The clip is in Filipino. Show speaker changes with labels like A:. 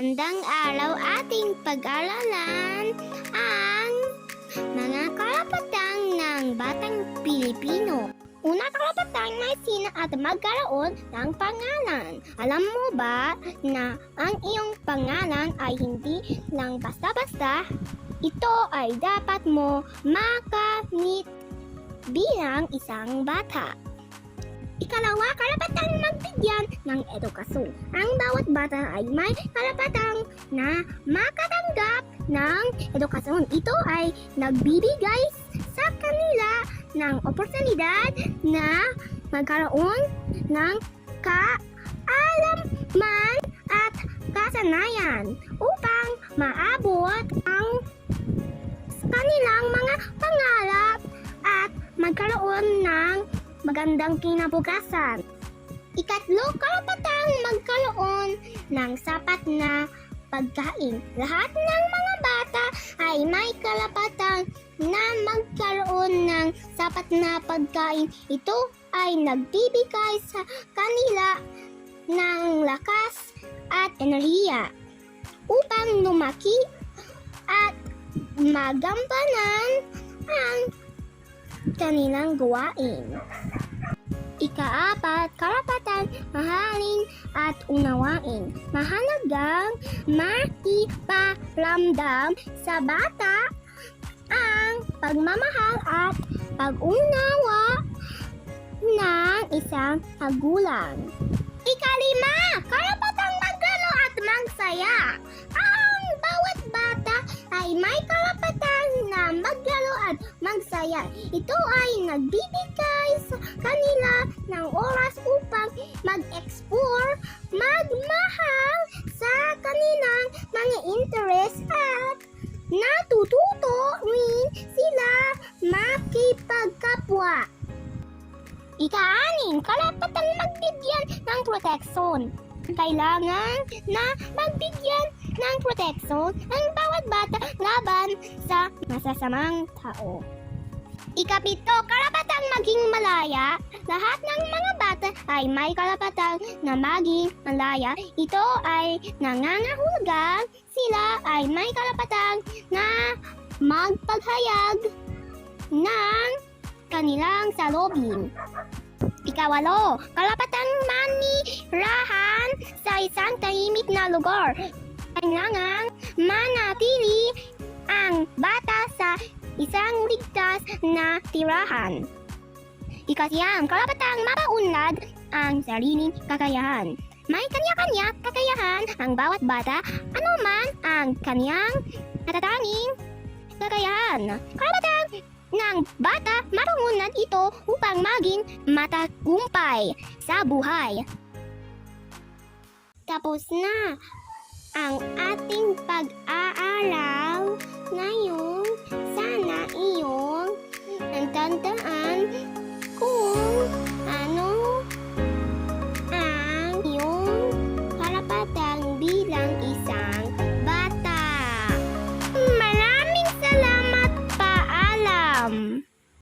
A: magandang araw. Ating pag-aralan ang mga karapatan ng batang Pilipino. Una, karapatan na sina at magkaroon ng pangalan. Alam mo ba na ang iyong pangalan ay hindi lang basta-basta? Ito ay dapat mo makamit bilang isang bata. Ikalawa, karapatang magbigyan ng edukasyon. Ang bawat bata ay may karapatang na makatanggap ng edukasyon. Ito ay nagbibigay sa kanila ng oportunidad na magkaroon ng kaalaman at kasanayan upang maabot ang kanilang mga pangarap at magkaroon ng magandang kinabukasan. Ikatlo, karapatang magkaroon ng sapat na pagkain. Lahat ng mga bata ay may karapatan na magkaroon ng sapat na pagkain. Ito ay nagbibigay sa kanila ng lakas at enerhiya upang lumaki at magampanan ang kanilang gawain. Ikaapat, karapatan mahalin at unawain. Mahalagang makiparamdam sa bata ang pagmamahal at pag-unawa ng isang magulang. Ikalima, karapatang maggalo at magsaya. Ang bawat bata ay may karapatan na maggalo at magsaya. Ito ay nagbibigay sa kanila ng oras upang mag-explore, magmahal sa kanilang mga interest at natututo rin sila makipagkapwa. Ika-anim, karapatang magbigyan ng proteksyon. Kailangan na magbigyan ng proteksyon ang bawat bata laban sa masasamang tao. Ikapito, karapatang maging malaya. Lahat ng mga bata ay may karapatang na maging malaya. Ito ay nangangahulugang sila ay may karapatang na magpaghayag ng kanilang salubin. Ikawalo, karapatang manirahan sa isang tahimik na lugar. Kailangang manatili ang bata sa isang ligtas na tirahan. Ikasyam, karapatang mapaunlad ang sariling kakayahan. May kanya-kanya kakayahan ang bawat bata, anuman ang kanyang natatanging kakayahan. Karapatang ng bata mapaunlad ito upang maging matagumpay sa buhay. Tapos na ang ating pag-aaral